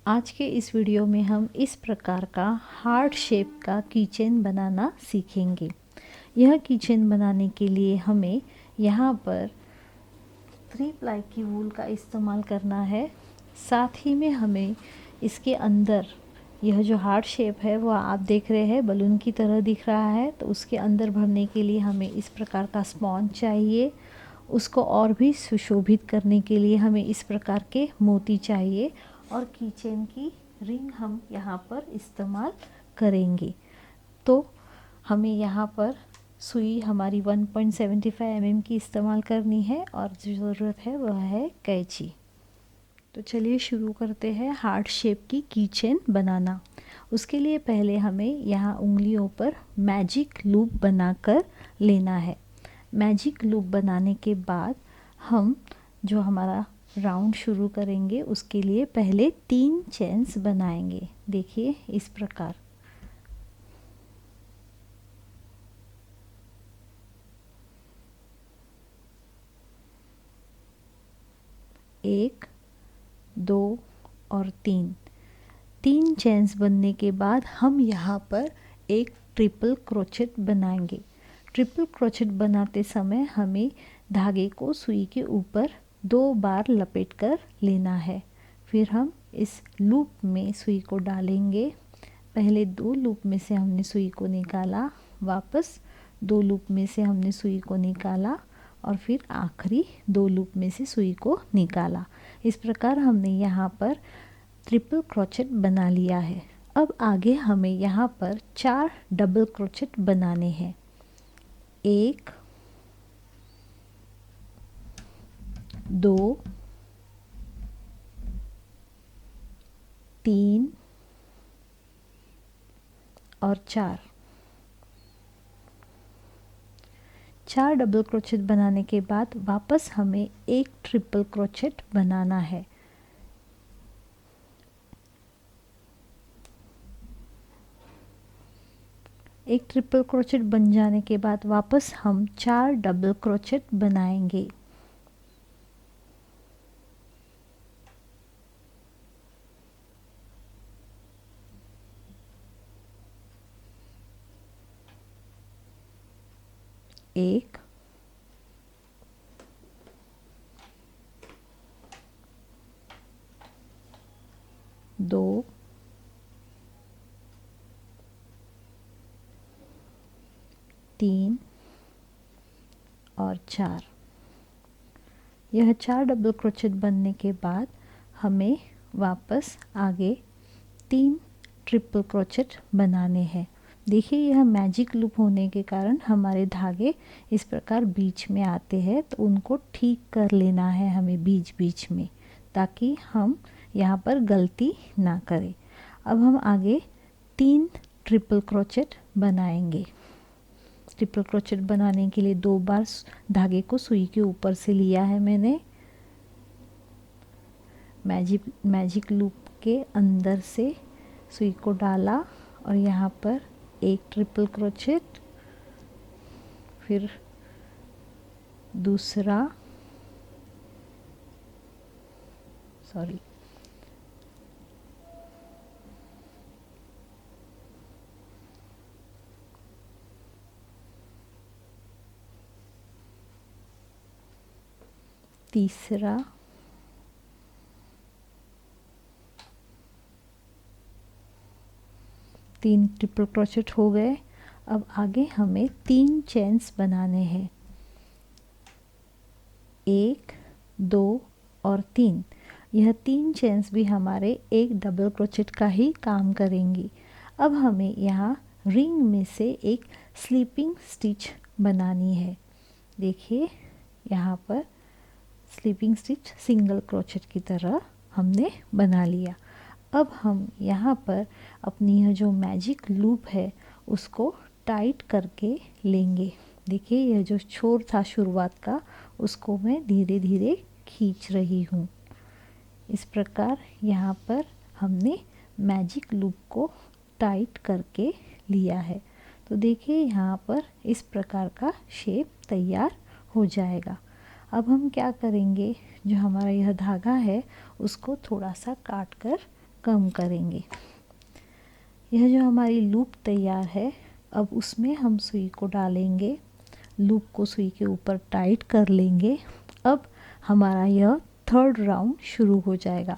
आज के इस वीडियो में हम इस प्रकार का हार्ट शेप का कीचेन बनाना सीखेंगे। यह कीचेन बनाने के लिए हमें यहाँ पर 3 प्लाई की वूल का इस्तेमाल करना है। साथ ही में हमें इसके अंदर यह जो हार्ट शेप है वह आप देख रहे हैं बलून की तरह दिख रहा है, तो उसके अंदर भरने के लिए हमें इस प्रकार का स्पॉन्ज चाहिए। उसको और भी सुशोभित करने के लिए हमें इस प्रकार के मोती चाहिए और कीचेन की रिंग हम यहाँ पर इस्तेमाल करेंगे। तो हमें यहाँ पर सुई हमारी 1.75 mm की इस्तेमाल करनी है और जो ज़रूरत है वह है कैंची। तो चलिए शुरू करते हैं हार्ट शेप की कीचेन बनाना। उसके लिए पहले हमें यहाँ उंगलियों पर मैजिक लूप बनाकर लेना है। मैजिक लूप बनाने के बाद हम जो हमारा राउंड शुरू करेंगे उसके लिए पहले 3 चेन्स बनाएंगे। देखिए इस प्रकार। एक, 2 और 3 चेन्स बनने के बाद हम यहाँ पर एक ट्रिपल क्रोचेट बनाएंगे। ट्रिपल क्रोचेट बनाते समय हमें धागे को सुई के ऊपर 2 बार लपेट कर लेना है। फिर हम इस लूप में सुई को डालेंगे। पहले 2 लूप में से हमने सुई को निकाला, वापस 2 लूप में से हमने सुई को निकाला और फिर आखिरी 2 लूप में से सुई को निकाला। इस प्रकार हमने यहाँ पर ट्रिपल क्रोचेट बना लिया है। अब आगे हमें यहाँ पर 4 डबल क्रोचेट बनाने हैं। 1, 2, 3 और 4 डबल क्रोचेट बनाने के बाद वापस हमें एक ट्रिपल क्रोचेट बनाना है। एक ट्रिपल क्रोचेट बन जाने के बाद वापस हम 4 डबल क्रोचेट बनाएंगे। एक, 2, 3 और 4। यह 4 डबल क्रोचेट बनने के बाद हमें वापस आगे 3 ट्रिपल क्रोचेट बनाने हैं। देखिए यह मैजिक लूप होने के कारण हमारे धागे इस प्रकार बीच में आते हैं, तो उनको ठीक कर लेना है हमें बीच बीच में, ताकि हम यहाँ पर गलती ना करें। अब हम आगे 3 ट्रिपल क्रोचेट बनाएंगे। ट्रिपल क्रोचेट बनाने के लिए 2 बार धागे को सुई के ऊपर से लिया है मैंने। मैजिक लूप के अंदर से सुई को डाला और यहाँ पर एक ट्रिपल क्रोचेट, फिर दूसरा, तीसरा, तीन ट्रिपल क्रोचेट हो गए। अब आगे हमें 3 चेन्स बनाने हैं। 1, 2 और 3। यह 3 चेन्स भी हमारे एक डबल क्रोचेट का ही काम करेंगी। अब हमें यहाँ रिंग में से एक स्लीपिंग स्टिच बनानी है। देखिए यहाँ पर स्लीपिंग स्टिच सिंगल क्रोचेट की तरह हमने बना लिया। अब हम यहाँ पर अपनी यह जो मैजिक लूप है उसको टाइट करके लेंगे। देखिए यह जो छोर था शुरुआत का, उसको मैं धीरे धीरे खींच रही हूँ। इस प्रकार यहाँ पर हमने मैजिक लूप को टाइट करके लिया है। तो देखिए यहाँ पर इस प्रकार का शेप तैयार हो जाएगा। अब हम क्या करेंगे, जो हमारा यह धागा है उसको थोड़ा सा काट कर कम करेंगे। यह जो हमारी लूप तैयार है, अब उसमें हम सुई को डालेंगे, लूप को सुई के ऊपर टाइट कर लेंगे। अब हमारा यह थर्ड राउंड शुरू हो जाएगा।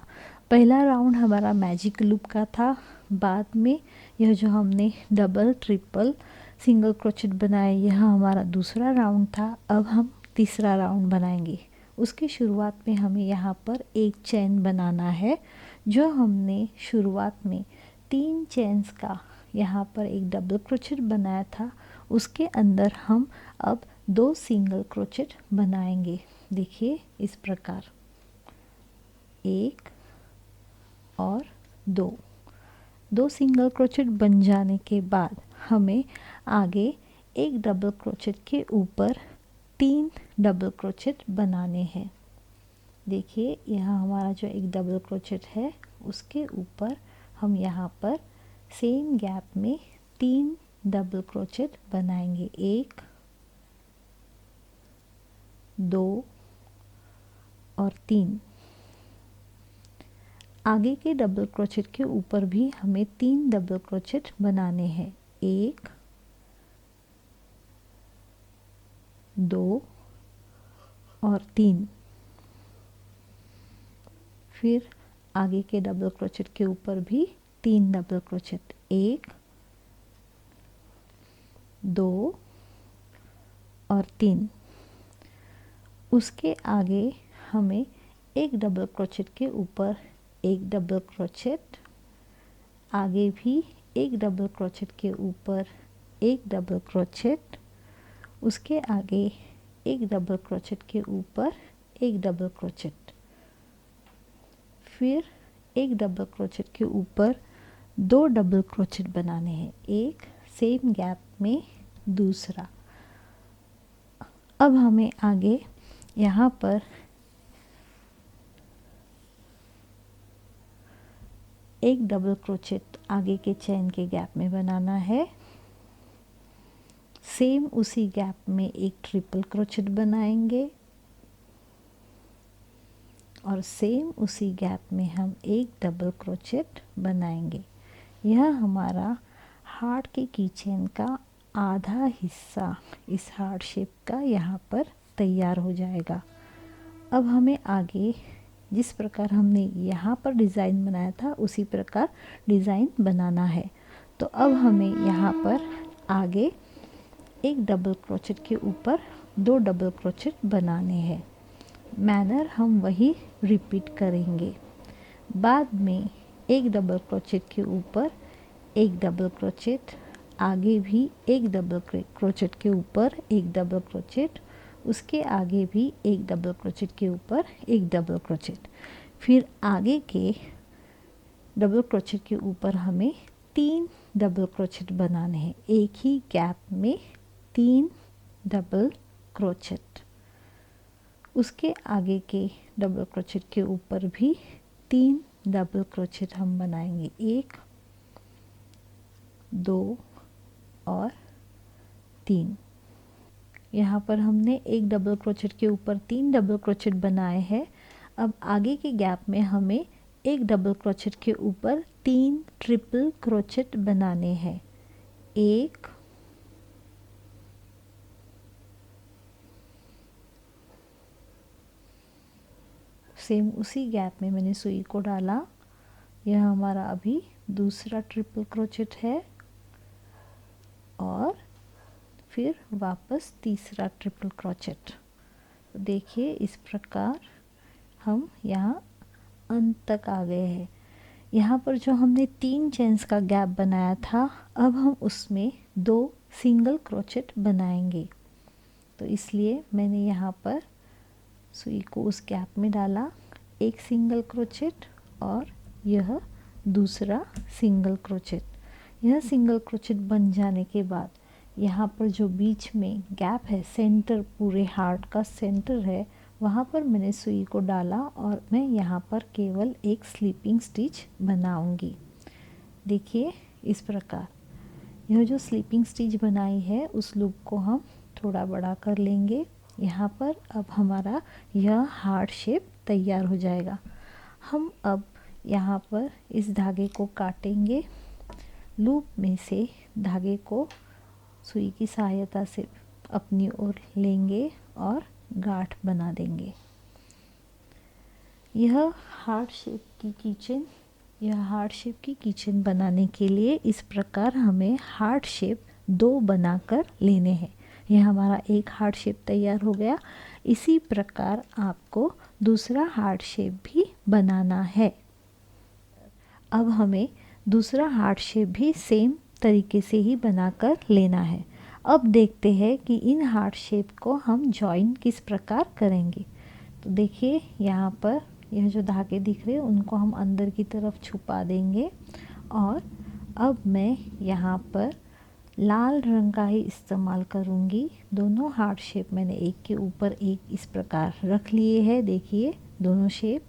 पहला राउंड हमारा मैजिक लूप का था, बाद में यह जो हमने डबल ट्रिपल सिंगल क्रोचेट बनाए, यह हमारा दूसरा राउंड था। अब हम तीसरा राउंड बनाएंगे। उसकी शुरुआत में हमें यहाँ पर एक चेन बनाना है। जो हमने शुरुआत में 3 चेन्स का यहाँ पर एक डबल क्रोचेट बनाया था, उसके अंदर हम अब 2 सिंगल क्रोचेट बनाएंगे। देखिए इस प्रकार, 1 और 2 सिंगल क्रोचेट बन जाने के बाद हमें आगे एक डबल क्रोचेट के ऊपर 3 डबल क्रोचेट बनाने हैं। देखिए यहाँ हमारा जो एक डबल क्रोचेट है, उसके ऊपर हम यहाँ पर सेम गैप में 3 डबल क्रोचेट बनाएंगे। 1, 2 और 3। आगे के डबल क्रोचेट के ऊपर भी हमें 3 डबल क्रोचेट बनाने हैं। 1, 2 और 3। फिर आगे के डबल क्रोचेट के ऊपर भी 3 डबल क्रोचेट। 1, 2 और 3। उसके आगे हमें एक डबल क्रोचेट के ऊपर एक डबल क्रोचेट, आगे भी एक डबल क्रोचेट के ऊपर एक डबल क्रोचेट, उसके आगे एक डबल क्रोचेट के ऊपर एक डबल क्रोचेट, फिर एक डबल क्रोचेट के ऊपर 2 डबल क्रोचेट बनाने हैं, एक सेम गैप में दूसरा। अब हमें आगे यहाँ पर एक डबल क्रोचेट आगे के चेन के गैप में बनाना है। सेम उसी गैप में एक ट्रिपल क्रोचेट बनाएंगे और सेम उसी गैप में हम एक डबल क्रोचेट बनाएंगे। यह हमारा हार्ट के कीचेन का आधा हिस्सा इस हार्ट शेप का यहाँ पर तैयार हो जाएगा। अब हमें आगे जिस प्रकार हमने यहाँ पर डिज़ाइन बनाया था, उसी प्रकार डिज़ाइन बनाना है। तो अब हमें यहाँ पर आगे एक डबल क्रोचेट के ऊपर 2 डबल क्रोचेट बनाने हैं। मैनर हम वही रिपीट करेंगे। बाद में एक डबल क्रोचेट के ऊपर एक डबल क्रोचेट, आगे भी एक डबल क्रोचेट के ऊपर एक डबल क्रोचेट, उसके आगे भी एक डबल क्रोचेट के ऊपर एक डबल क्रोचेट। फिर आगे के डबल क्रोचेट के ऊपर हमें 3 डबल क्रोचेट बनाने हैं। एक ही गैप में 3 डबल क्रोचेट। उसके आगे के डबल क्रोचेट के ऊपर भी 3 डबल क्रोचेट हम बनाएंगे। 1, 2 और 3। यहाँ पर हमने एक डबल क्रोचेट के ऊपर 3 डबल क्रोचेट बनाए हैं। अब आगे के गैप में हमें एक डबल क्रोचेट के ऊपर 3 ट्रिपल क्रोचेट बनाने हैं। 1, सेम उसी गैप में मैंने सुई को डाला। यह हमारा अभी दूसरा ट्रिपल क्रोचेट है और फिर वापस तीसरा ट्रिपल क्रोचेट। तो देखिए इस प्रकार हम यहाँ अंत तक आ गए हैं। यहाँ पर जो हमने 3 चेन्स का गैप बनाया था, अब हम उसमें 2 सिंगल क्रोचेट बनाएंगे। तो इसलिए मैंने यहाँ पर सुई को उस गैप में डाला, एक सिंगल क्रोचेट और यह दूसरा सिंगल क्रोचेट। यह सिंगल क्रोचेट बन जाने के बाद यहाँ पर जो बीच में गैप है, सेंटर, पूरे हार्ट का सेंटर है, वहाँ पर मैंने सुई को डाला और मैं यहाँ पर केवल एक स्लीपिंग स्टिच बनाऊंगी। देखिए इस प्रकार यह जो स्लीपिंग स्टिच बनाई है, उस लूप को हम थोड़ा बड़ा कर लेंगे। यहाँ पर अब हमारा यह हार्ट शेप तैयार हो जाएगा। हम अब यहाँ पर इस धागे को काटेंगे, लूप में से धागे को सुई की सहायता से अपनी ओर लेंगे और गांठ बना देंगे। यह हार्ट शेप की कीचेन बनाने के लिए इस प्रकार हमें हार्ट शेप 2 बनाकर लेने हैं। यह हमारा एक हार्ट शेप तैयार हो गया। इसी प्रकार आपको दूसरा हार्ट शेप भी बनाना है। अब हमें दूसरा हार्ट शेप भी सेम तरीके से ही बनाकर लेना है। अब देखते हैं कि इन हार्ट शेप को हम जॉइन किस प्रकार करेंगे। तो देखिए यहाँ पर यह जो धागे दिख रहे हैं उनको हम अंदर की तरफ छुपा देंगे और अब मैं यहाँ पर लाल रंग का ही इस्तेमाल करूँगी। दोनों हार्ट शेप मैंने एक के ऊपर एक इस प्रकार रख लिए हैं, देखिए दोनों शेप।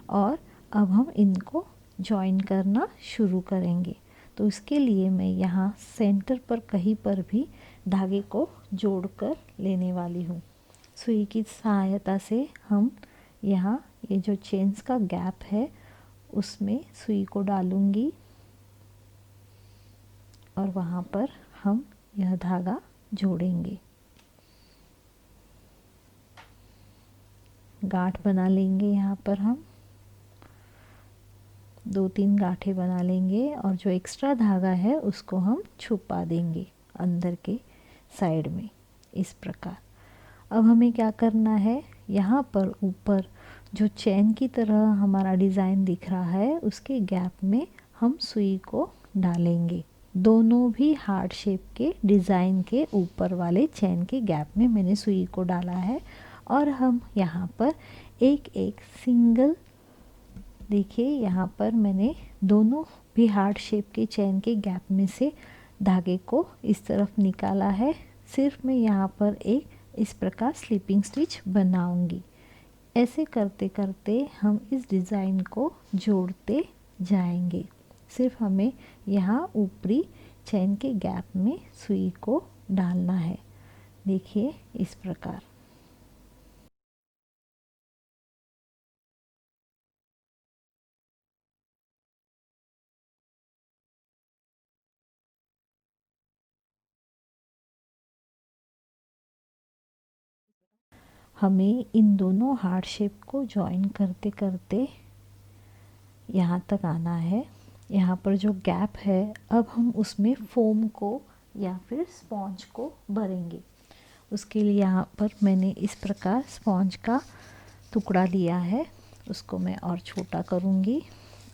और अब हम इनको जॉइन करना शुरू करेंगे। तो इसके लिए मैं यहाँ सेंटर पर कहीं पर भी धागे को जोड़कर लेने वाली हूँ। सुई की सहायता से हम यहाँ ये जो चेन्स का गैप है उसमें सुई को डालूँगी और वहाँ पर हम यह धागा जोड़ेंगे। गांठ बना लेंगे, यहाँ पर हम 2-3 गांठें बना लेंगे और जो एक्स्ट्रा धागा है उसको हम छुपा देंगे अंदर के साइड में इस प्रकार। अब हमें क्या करना है, यहाँ पर ऊपर जो चैन की तरह हमारा डिज़ाइन दिख रहा है उसके गैप में हम सुई को डालेंगे। दोनों भी हार्ट शेप के डिज़ाइन के ऊपर वाले चैन के गैप में मैंने सुई को डाला है और हम यहाँ पर एक एक सिंगल, देखिए यहाँ पर मैंने दोनों भी हार्ट शेप के चैन के गैप में से धागे को इस तरफ निकाला है। सिर्फ मैं यहाँ पर एक इस प्रकार स्लीपिंग स्टिच बनाऊंगी। ऐसे करते करते हम इस डिज़ाइन को जोड़ते जाएंगे। सिर्फ हमें यहाँ ऊपरी चैन के गैप में सुई को डालना है, देखिए इस प्रकार। हमें इन दोनों हार्ट शेप को जॉइन करते करते यहाँ तक आना है। यहाँ पर जो गैप है अब हम उसमें फोम को या फिर स्पॉन्ज को भरेंगे। उसके लिए यहाँ पर मैंने इस प्रकार स्पॉन्ज का टुकड़ा लिया है, उसको मैं और छोटा करूँगी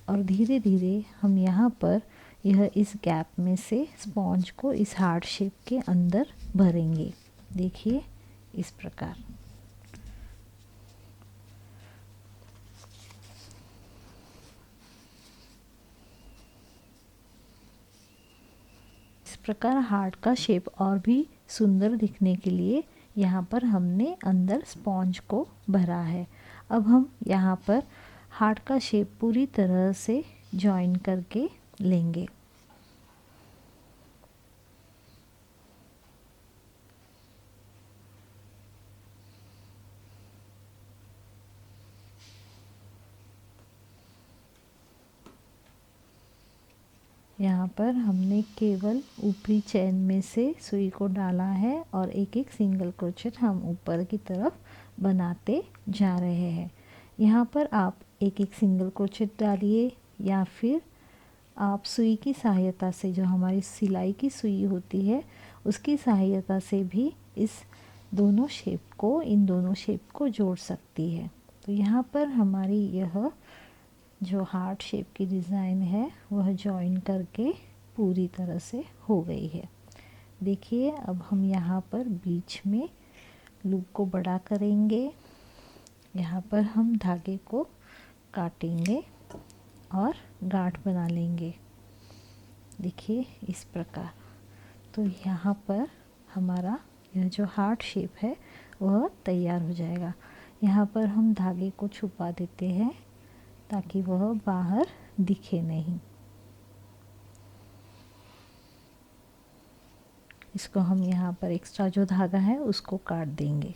और धीरे धीरे हम यहाँ पर यह इस गैप में से स्पॉन्ज को इस हार्ट शेप के अंदर भरेंगे, देखिए इस प्रकार। इस प्रकार हार्ट का शेप और भी सुंदर दिखने के लिए यहाँ पर हमने अंदर स्पॉन्ज को भरा है। अब हम यहाँ पर हार्ट का शेप पूरी तरह से जॉइन करके लेंगे। यहाँ पर हमने केवल ऊपरी चैन में से सुई को डाला है और एक एक सिंगल क्रोचेट हम ऊपर की तरफ बनाते जा रहे हैं। यहाँ पर आप एक एक सिंगल क्रोचेट डालिए या फिर आप सुई की सहायता से, जो हमारी सिलाई की सुई होती है उसकी सहायता से भी इन दोनों शेप को जोड़ सकती है। तो यहाँ पर हमारी यह जो हार्ट शेप की डिज़ाइन है वह जॉइन करके पूरी तरह से हो गई है। देखिए अब हम यहाँ पर बीच में लूप को बड़ा करेंगे, यहाँ पर हम धागे को काटेंगे और गांठ बना लेंगे, देखिए इस प्रकार। तो यहाँ पर हमारा यह जो हार्ट शेप है वह तैयार हो जाएगा। यहाँ पर हम धागे को छुपा देते हैं ताकि वह बाहर दिखे नहीं। इसको हम यहाँ पर एक्स्ट्रा जो धागा है उसको काट देंगे।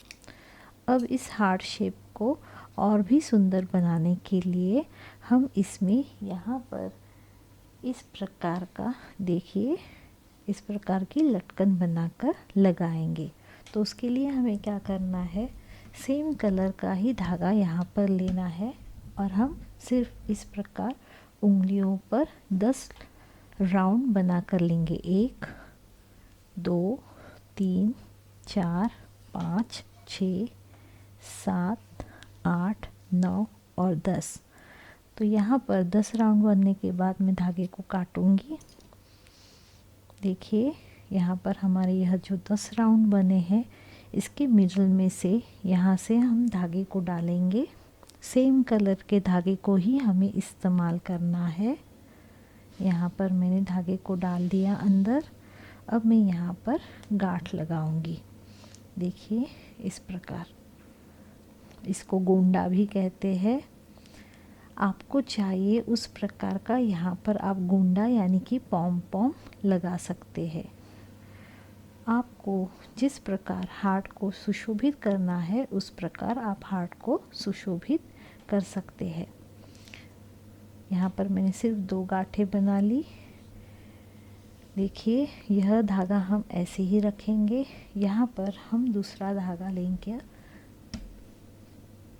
अब इस हार्ट शेप को और भी सुंदर बनाने के लिए हम इसमें यहाँ पर इस प्रकार का, देखिए, इस प्रकार की लटकन बनाकर लगाएंगे। तो उसके लिए हमें क्या करना है, सेम कलर का ही धागा यहाँ पर लेना है और हम सिर्फ इस प्रकार उंगलियों पर 10 राउंड बना कर लेंगे। 1 2 3 4 5 6 7 8 9 और 10। तो यहाँ पर 10 राउंड बनने के बाद मैं धागे को काटूंगी। देखिए यहाँ पर हमारे यह जो 10 राउंड बने हैं, इसके मिडल में से यहाँ से हम धागे को डालेंगे। सेम कलर के धागे को ही हमें इस्तेमाल करना है। यहाँ पर मैंने धागे को डाल दिया अंदर। अब मैं यहाँ पर गांठ लगाऊंगी। देखिए इस प्रकार, इसको गोंडा भी कहते हैं। आपको चाहिए उस प्रकार का यहाँ पर आप गोंडा यानी कि पॉम पॉम लगा सकते हैं। आपको जिस प्रकार हार्ट को सुशोभित करना है उस प्रकार आप हार्ट को सुशोभित कर सकते हैं। यहाँ पर मैंने सिर्फ 2 गांठें बना ली। देखिए यह धागा हम ऐसे ही रखेंगे। यहाँ पर हम दूसरा धागा लेंगे,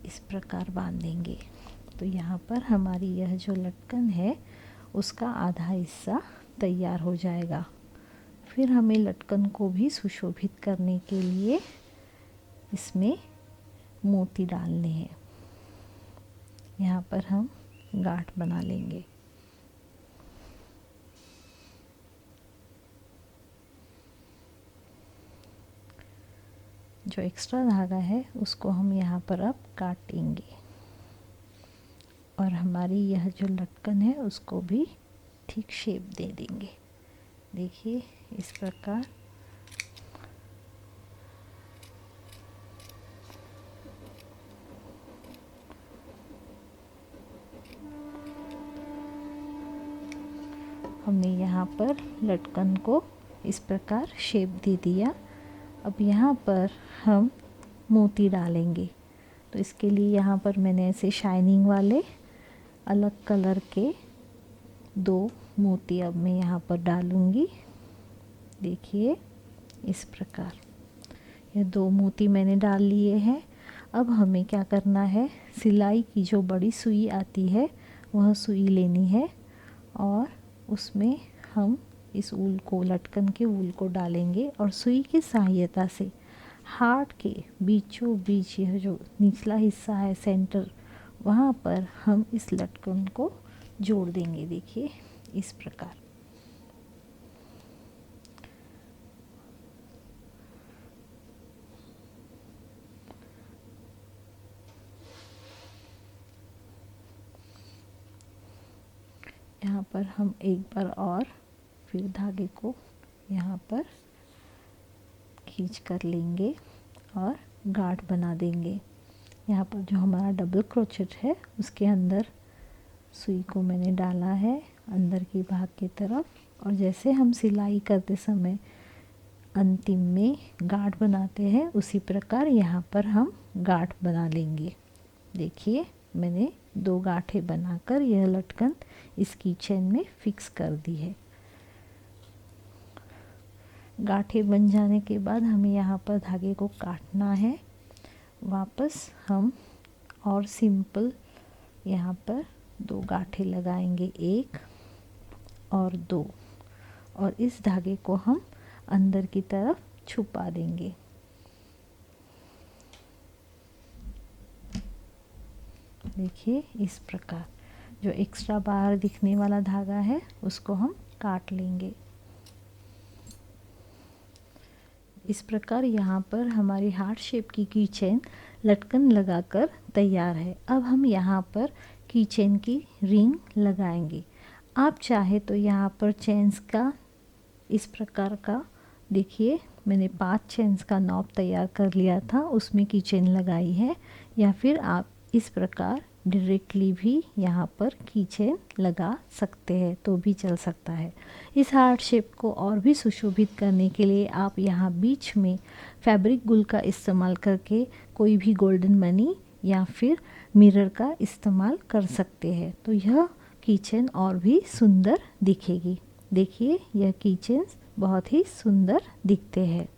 इस प्रकार बांधेंगे। तो यहाँ पर हमारी यह जो लटकन है उसका आधा हिस्सा तैयार हो जाएगा। फिर हमें लटकन को भी सुशोभित करने के लिए इसमें मोती डालने हैं। यहाँ पर हम गांठ बना लेंगे। जो एक्स्ट्रा धागा है उसको हम यहाँ पर अब काटेंगे और हमारी यह जो लटकन है उसको भी ठीक शेप दे देंगे। देखिए इस प्रकार। हमने यहाँ पर लटकन को इस प्रकार शेप दे दिया। अब यहाँ पर हम मोती डालेंगे। तो इसके लिए यहाँ पर मैंने ऐसे शाइनिंग वाले अलग कलर के 2 मोती अब मैं यहाँ पर डालूँगी। देखिए इस प्रकार ये 2 मोती मैंने डाल लिए हैं। अब हमें क्या करना है, सिलाई की जो बड़ी सुई आती है वह सुई लेनी है और उसमें हम इस ऊल को, लटकन के ऊल को डालेंगे और सुई की सहायता से हार्ट के बीचों बीच यह जो निचला हिस्सा है सेंटर, वहाँ पर हम इस लटकन को जोड़ देंगे। देखिए इस प्रकार। यहाँ पर हम एक बार और फिर धागे को यहाँ पर खींच कर लेंगे और गांठ बना देंगे। यहाँ पर जो हमारा डबल क्रोचेट है उसके अंदर सुई को मैंने डाला है अंदर की भाग की तरफ, और जैसे हम सिलाई करते समय अंतिम में गांठ बनाते हैं उसी प्रकार यहाँ पर हम गांठ बना लेंगे। देखिए मैंने 2 गांठें बनाकर यह लटकन इस कीचेन में फिक्स कर दी है। गांठें बन जाने के बाद हमें यहाँ पर धागे को काटना है। वापस हम और सिंपल यहाँ पर 2 गांठें लगाएंगे, 1 और 2, और इस धागे को हम अंदर की तरफ छुपा देंगे। देखिए इस प्रकार जो एक्स्ट्रा बाहर दिखने वाला धागा है उसको हम काट लेंगे। इस प्रकार यहाँ पर हमारी हार्ट शेप की कीचेन लटकन लगाकर तैयार है। अब हम यहाँ पर कीचेन की रिंग लगाएंगे। आप चाहे तो यहाँ पर चेन्स का इस प्रकार का, देखिए मैंने 5 चेन्स का नॉब तैयार कर लिया था, उसमें कीचेन लगाई है, या फिर आप इस प्रकार डायरेक्टली भी यहाँ पर कीचेन लगा सकते हैं तो भी चल सकता है। इस हार्ट शेप को और भी सुशोभित करने के लिए आप यहाँ बीच में फैब्रिक गुल का इस्तेमाल करके कोई भी गोल्डन मनी या फिर मिरर का इस्तेमाल कर सकते हैं, तो यह किचन और भी सुंदर दिखेगी। देखिए यह किचन बहुत ही सुंदर दिखते हैं।